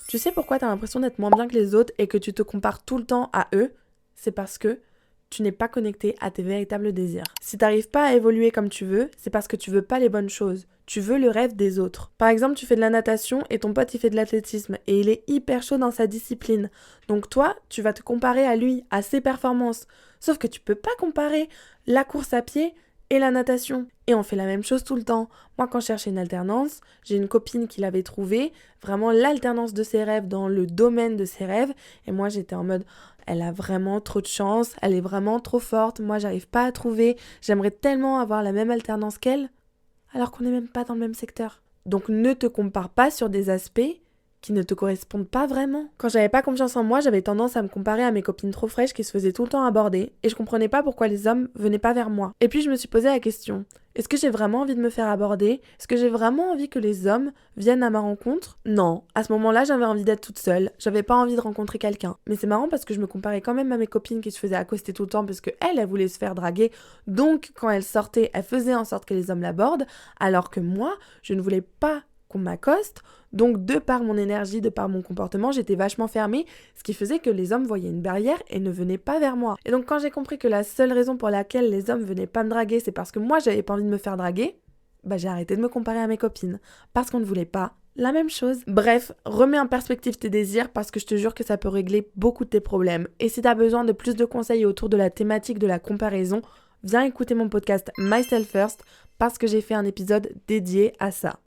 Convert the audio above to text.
Tu sais pourquoi t'as l'impression d'être moins bien que les autres et que tu te compares tout le temps à eux? C'est parce que tu n'es pas connecté à tes véritables désirs. Si t'arrives pas à évoluer comme tu veux, c'est parce que tu veux pas les bonnes choses. Tu veux le rêve des autres. Par exemple, tu fais de la natation et ton pote il fait de l'athlétisme et il est hyper chaud dans sa discipline. Donc toi, tu vas te comparer à lui, à ses performances. Sauf que tu peux pas comparer la course à pied et la natation. Et on fait la même chose tout le temps. Moi, quand je cherchais une alternance, j'ai une copine qui l'avait trouvée, vraiment l'alternance de ses rêves dans le domaine de ses rêves. Et moi, j'étais en mode, elle a vraiment trop de chance, elle est vraiment trop forte, moi, j'arrive pas à trouver, j'aimerais tellement avoir la même alternance qu'elle, alors qu'on n'est même pas dans le même secteur. Donc ne te compare pas sur des aspects qui ne te correspondent pas vraiment. Quand j'avais pas confiance en moi, j'avais tendance à me comparer à mes copines trop fraîches qui se faisaient tout le temps aborder et je comprenais pas pourquoi les hommes venaient pas vers moi. Et puis je me suis posé la question, est-ce que j'ai vraiment envie de me faire aborder? Est-ce que j'ai vraiment envie que les hommes viennent à ma rencontre? Non, à ce moment-là, j'avais envie d'être toute seule, j'avais pas envie de rencontrer quelqu'un. Mais c'est marrant parce que je me comparais quand même à mes copines qui se faisaient accoster tout le temps parce qu'elles, elles voulaient se faire draguer. Donc quand elles sortaient, elles faisaient en sorte que les hommes l'abordent, alors que moi, je ne voulais pas qu'on m'accoste. Donc, de par mon énergie, de par mon comportement, j'étais vachement fermée, ce qui faisait que les hommes voyaient une barrière et ne venaient pas vers moi. Et donc, quand j'ai compris que la seule raison pour laquelle les hommes venaient pas me draguer, c'est parce que moi, j'avais pas envie de me faire draguer, j'ai arrêté de me comparer à mes copines. Parce qu'on ne voulait pas la même chose. Bref, remets en perspective tes désirs parce que je te jure que ça peut régler beaucoup de tes problèmes. Et si t'as besoin de plus de conseils autour de la thématique de la comparaison, viens écouter mon podcast Myself First parce que j'ai fait un épisode dédié à ça.